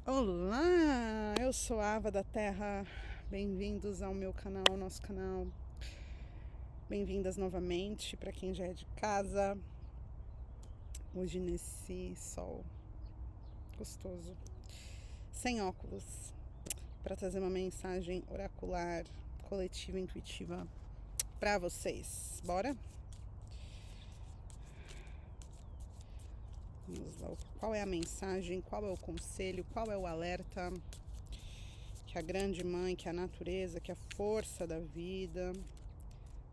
Olá, eu sou a Ava da Terra, bem-vindos ao meu canal, ao nosso canal, bem-vindas novamente para quem já é de casa, hoje nesse sol gostoso, sem óculos, para trazer uma mensagem oracular, coletiva, intuitiva para vocês, bora? Vamos lá, qual é a mensagem, qual é o conselho, qual é o alerta que a grande mãe, que a natureza, que a força da vida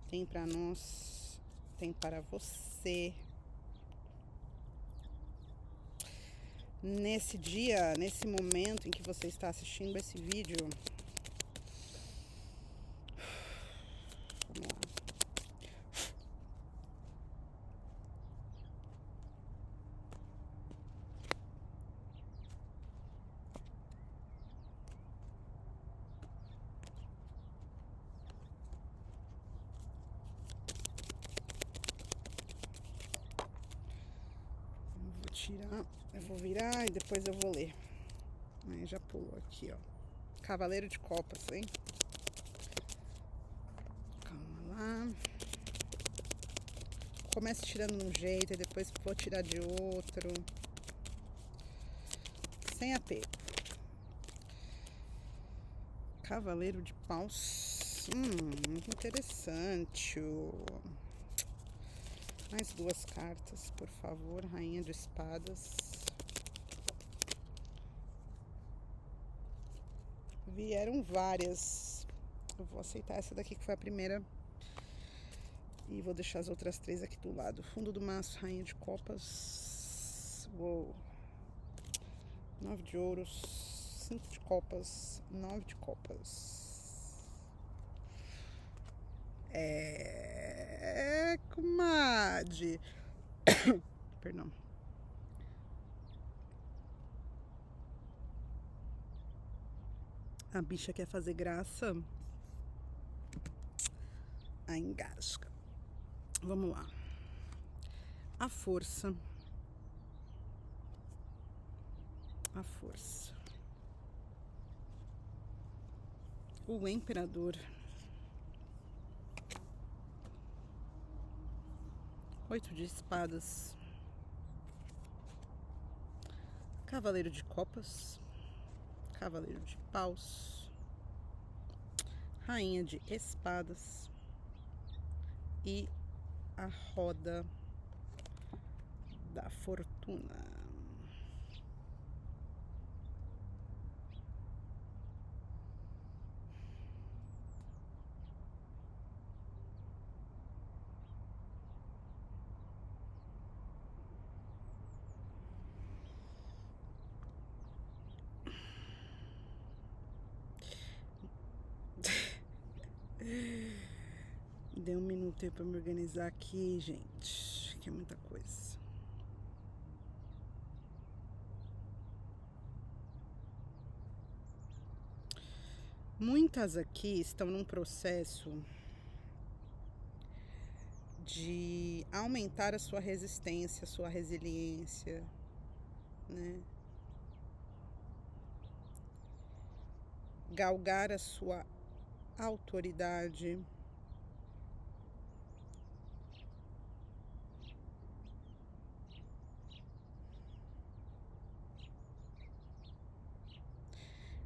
tem para nós, tem para você nesse dia, nesse momento em que você está assistindo esse vídeo. Vamos lá. Eu vou tirar, eu vou virar e depois eu vou ler. Aí já pulou aqui, ó. Cavaleiro de Copas, hein? Calma lá. Começa tirando de um jeito e depois vou tirar de outro. Sem apego. Cavaleiro de Paus. Interessante. Mais duas cartas, por favor. Rainha de Espadas. Vieram várias. Eu vou aceitar essa daqui que foi a primeira. E vou deixar as outras três aqui do lado. Fundo do maço, Rainha de Copas. Uou. 9 de ouros. 5 de copas. 9 de copas. Comadre. Perdão. A bicha quer fazer graça. A engasga. Vamos lá. A força. A força. O imperador. 8 de espadas. Cavaleiro de copas. Cavaleiro de paus. Rainha de espadas. E a roda da fortuna. Deu um minuto aí pra me organizar aqui, gente, que é muita coisa. Muitas aqui estão num processo de aumentar a sua resistência, a sua resiliência, né? Galgar a sua autoridade.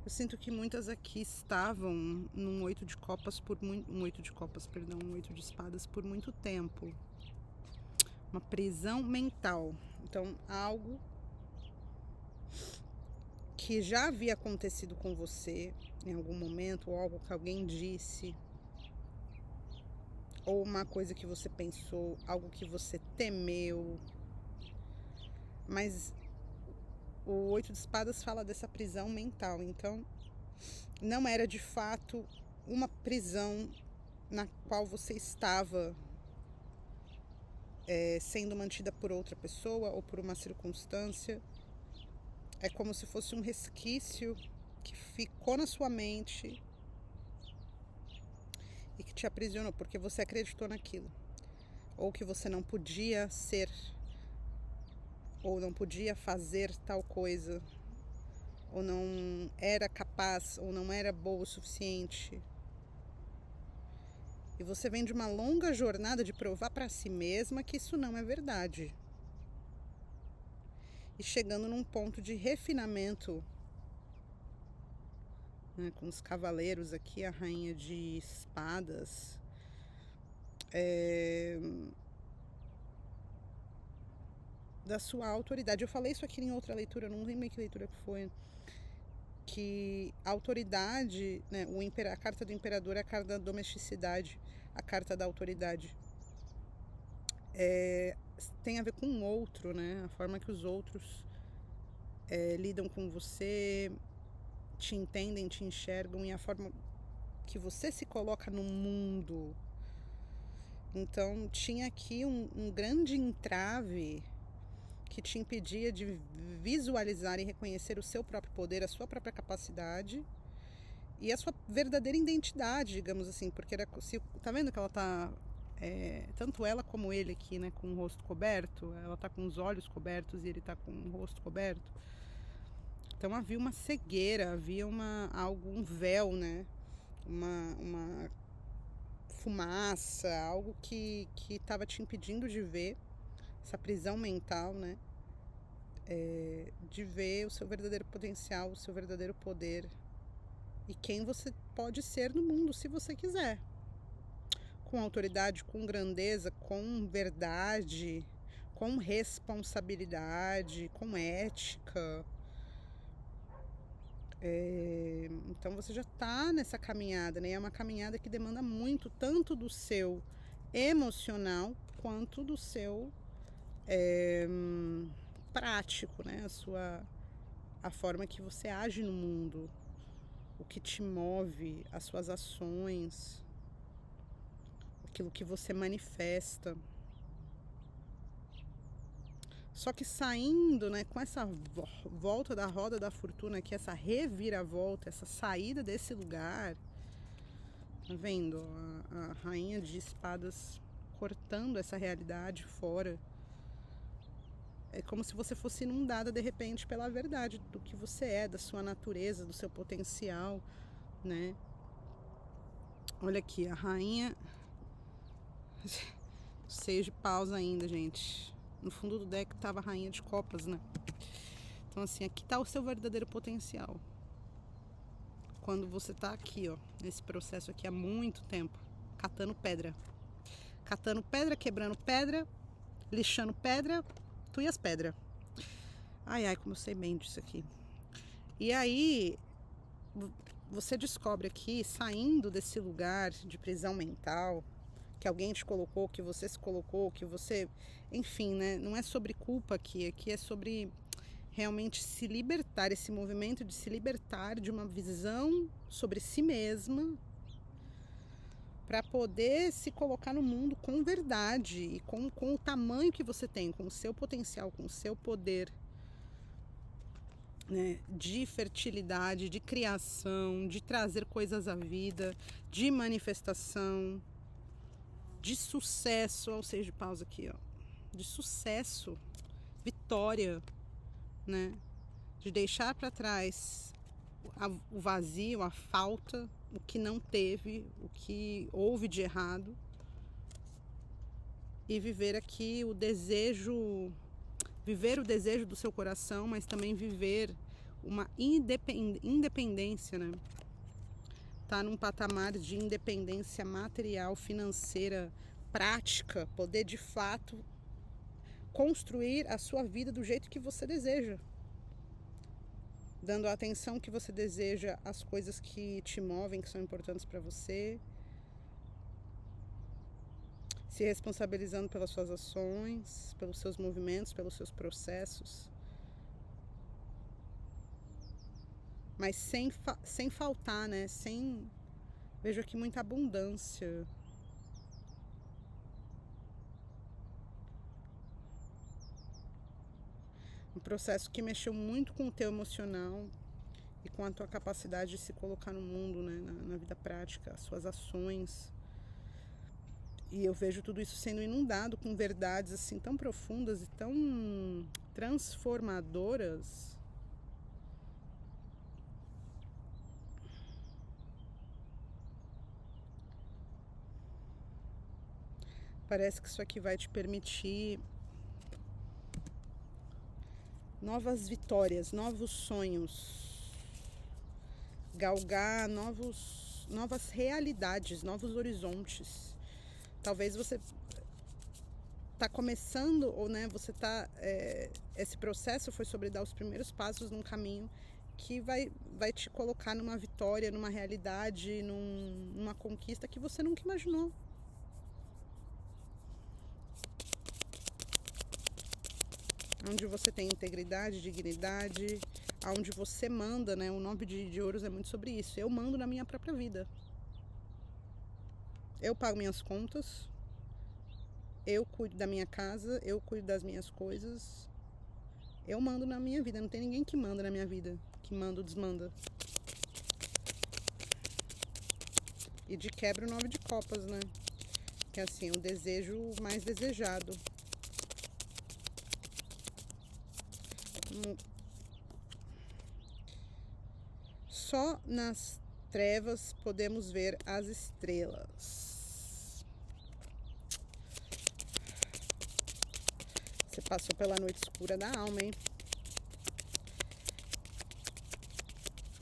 Eu sinto que muitas aqui estavam num 8 de copas um 8 de copas, perdão, um 8 de espadas por muito tempo. Uma prisão mental. Então, algo que já havia acontecido com você em algum momento, ou algo que alguém disse, ou uma coisa que você pensou, algo que você temeu. Mas o 8 de espadas fala dessa prisão mental, então não era de fato uma prisão na qual você estava sendo mantida por outra pessoa ou por uma circunstância. É como se fosse um resquício que ficou na sua mente e que te aprisionou, porque você acreditou naquilo. Ou que você não podia ser, ou não podia fazer tal coisa, ou não era capaz, ou não era boa o suficiente. E você vem de uma longa jornada de provar para si mesma que isso não é verdade. E chegando num ponto de refinamento, né, com os cavaleiros aqui, a rainha de espadas, da sua autoridade. Eu falei isso aqui em outra leitura, não lembro que leitura que foi, que a autoridade, né, a carta do imperador é a carta da domesticidade, a carta da autoridade. Tem a ver com o outro, né? A forma que os outros lidam com você, te entendem, te enxergam, e a forma que você se coloca no mundo. Então tinha aqui um grande entrave que te impedia de visualizar e reconhecer o seu próprio poder, a sua própria capacidade e a sua verdadeira identidade, digamos assim, porque tá vendo que ela tá, tanto ela como ele aqui, né, com o rosto coberto, ela tá com os olhos cobertos e ele tá com o rosto coberto. Então havia uma cegueira, havia um véu, né, uma fumaça, algo que estava te impedindo de ver, essa prisão mental, né? De ver o seu verdadeiro potencial, o seu verdadeiro poder e quem você pode ser no mundo, se você quiser. Com autoridade, com grandeza, com verdade, com responsabilidade, com ética. Então você já está nessa caminhada, né? É uma caminhada que demanda muito, tanto do seu emocional quanto do seu prático, né? A forma que você age no mundo, o que te move, as suas ações, aquilo que você manifesta. Só que saindo, né, com essa volta da roda da fortuna aqui, essa reviravolta, essa saída desse lugar, tá vendo? A rainha de espadas cortando essa realidade fora. É como se você fosse inundada de repente pela verdade do que você é, da sua natureza, do seu potencial, né? Olha aqui, a rainha... 6 de paus ainda, gente. No fundo do deck tava a rainha de copas, né? Então assim, aqui tá o seu verdadeiro potencial. Quando você tá aqui, ó, nesse processo aqui há muito tempo, catando pedra. Catando pedra, quebrando pedra, lixando pedra, tu e as pedras. Ai, ai, como eu sei bem disso aqui. E aí, você descobre aqui, saindo desse lugar de prisão mental, que alguém te colocou, que você se colocou, que você... Enfim, né? Não é sobre culpa aqui é sobre realmente se libertar, esse movimento de se libertar de uma visão sobre si mesma para poder se colocar no mundo com verdade e com o tamanho que você tem, com o seu potencial, com o seu poder, né, de fertilidade, de criação, de trazer coisas à vida, de manifestação, de sucesso. Ou seja, pausa aqui, ó, de sucesso, vitória, né, de deixar para trás o vazio, a falta, o que não teve, o que houve de errado, e viver aqui viver o desejo do seu coração, mas também viver uma independência, né? Tá num patamar de independência material, financeira, prática, poder de fato construir a sua vida do jeito que você deseja, dando a atenção que você deseja às coisas que te movem, que são importantes para você, se responsabilizando pelas suas ações, pelos seus movimentos, pelos seus processos, mas sem faltar, né? Vejo aqui muita abundância. Um processo que mexeu muito com o teu emocional e com a tua capacidade de se colocar no mundo, né? Na vida prática, as suas ações. E eu vejo tudo isso sendo inundado com verdades assim tão profundas e tão transformadoras, Parece que isso aqui vai te permitir novas vitórias, novos sonhos, galgar novas realidades, novos horizontes. Talvez você tá começando, ou né, você tá... esse processo foi sobre dar os primeiros passos num caminho que vai te colocar numa vitória, numa realidade, numa conquista que você nunca imaginou. Onde você tem integridade, dignidade, onde você manda, né? O 9 de ouros é muito sobre isso. Eu mando na minha própria vida. Eu pago minhas contas, eu cuido da minha casa, eu cuido das minhas coisas. Eu mando na minha vida, não tem ninguém que manda na minha vida, que manda ou desmanda. E de quebra o 9 de copas, né? Que é assim, o desejo mais desejado. Só nas trevas podemos ver as estrelas. Você passou pela noite escura da alma, hein?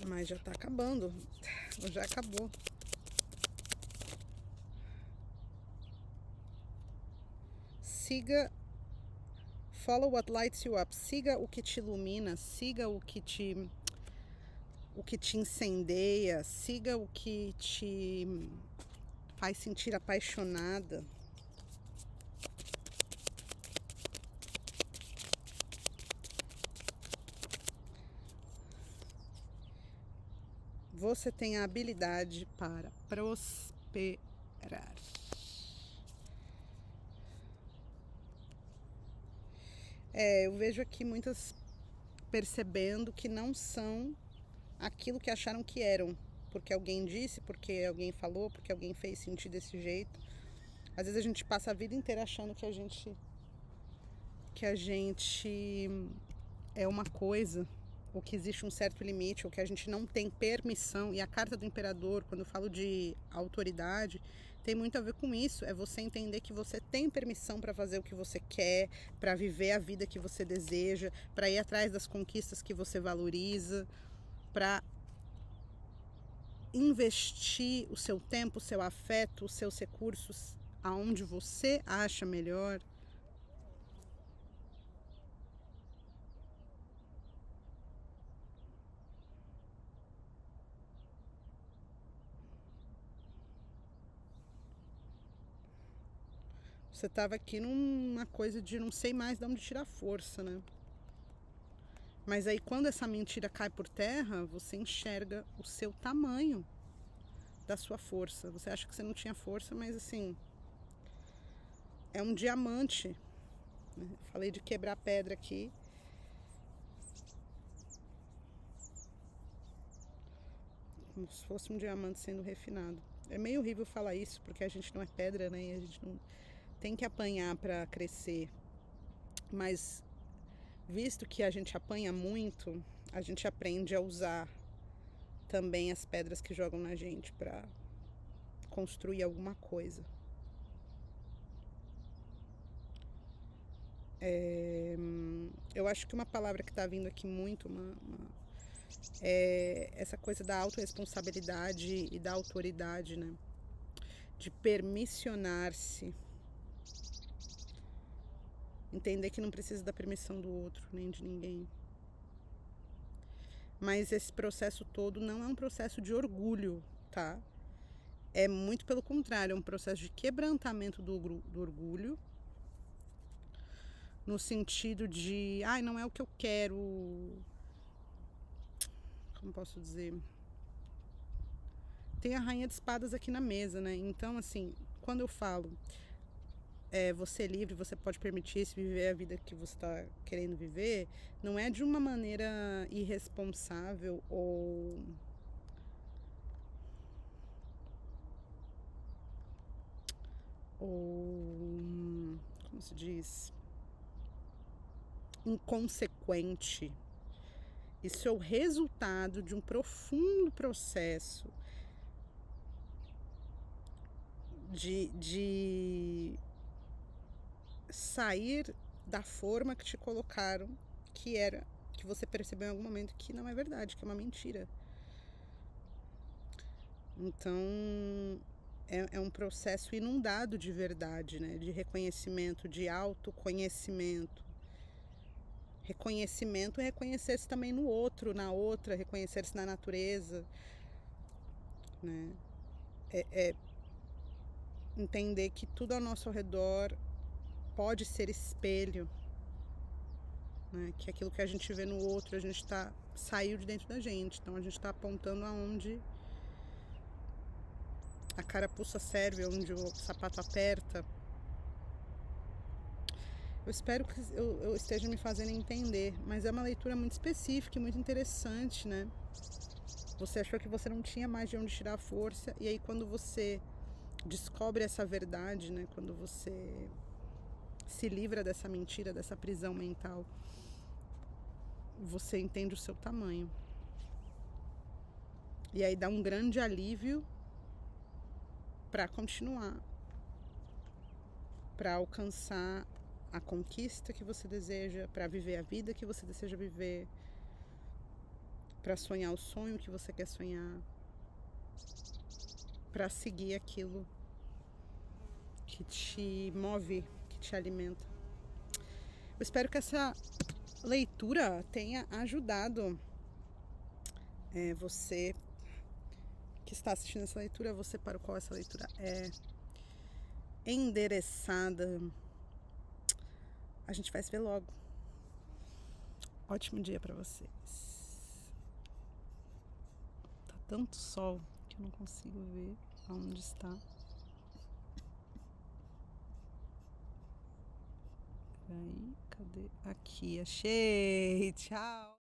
Mas já tá acabando. Já acabou. Siga. Follow what lights you up. Siga o que te ilumina. Siga o que te incendeia. Siga o que te faz sentir apaixonada. Você tem a habilidade para prosperar. Eu vejo aqui muitas percebendo que não são aquilo que acharam que eram. Porque alguém disse, porque alguém falou, porque alguém fez sentir desse jeito. Às vezes a gente passa a vida inteira achando que a gente é uma coisa, ou que existe um certo limite, ou que a gente não tem permissão. E a carta do imperador, quando eu falo de autoridade, tem muito a ver com isso. É você entender que você tem permissão para fazer o que você quer, para viver a vida que você deseja, para ir atrás das conquistas que você valoriza, para investir o seu tempo, o seu afeto, os seus recursos aonde você acha melhor. Você estava aqui numa coisa de não sei mais de onde tirar força, né? Mas aí quando essa mentira cai por terra, você enxerga o seu tamanho da sua força. Você acha que você não tinha força, mas assim, é um diamante. Falei de quebrar pedra aqui. Como se fosse um diamante sendo refinado. É meio horrível falar isso, porque a gente não é pedra, né? E a gente não tem que apanhar para crescer. Mas visto que a gente apanha muito, a gente aprende a usar também as pedras que jogam na gente para construir alguma coisa. Eu acho que uma palavra que está vindo aqui muito é essa coisa da autorresponsabilidade e da autoridade, né? De permissionar-se. Entender que não precisa da permissão do outro, nem de ninguém. Mas esse processo todo não é um processo de orgulho, tá? É muito pelo contrário, é um processo de quebrantamento do orgulho. No sentido de, não é o que eu quero. Como posso dizer? Tem a rainha de espadas aqui na mesa, né? Então, assim, quando eu falo você é livre, você pode permitir-se viver a vida que você está querendo viver, não é de uma maneira irresponsável ou como se diz, inconsequente. Isso é o resultado de um profundo processo de sair da forma que te colocaram, que você percebeu em algum momento que não é verdade, que é uma mentira. Então é um processo inundado de verdade, né? De reconhecimento, de autoconhecimento. Reconhecimento é reconhecer-se também no outro, na outra, reconhecer-se na natureza, né? É entender que tudo ao nosso redor pode ser espelho, né? Que aquilo que a gente vê no outro, saiu de dentro da gente, então a gente está apontando aonde a carapuça serve, onde o sapato aperta. Eu espero que eu esteja me fazendo entender, mas é uma leitura muito específica e muito interessante, né? Você achou que você não tinha mais de onde tirar a força, e aí quando você descobre essa verdade, né? Quando você se livra dessa mentira, dessa prisão mental, você entende o seu tamanho. E aí dá um grande alívio para continuar, para alcançar a conquista que você deseja, para viver a vida que você deseja viver, para sonhar o sonho que você quer sonhar, para seguir aquilo que te move, que te alimenta. Eu espero que essa leitura tenha ajudado você que está assistindo essa leitura, você para o qual essa leitura é endereçada. A gente vai se ver logo. Ótimo dia para vocês. Tá tanto sol que eu não consigo ver aonde está. Peraí, cadê? Aqui, achei. Tchau.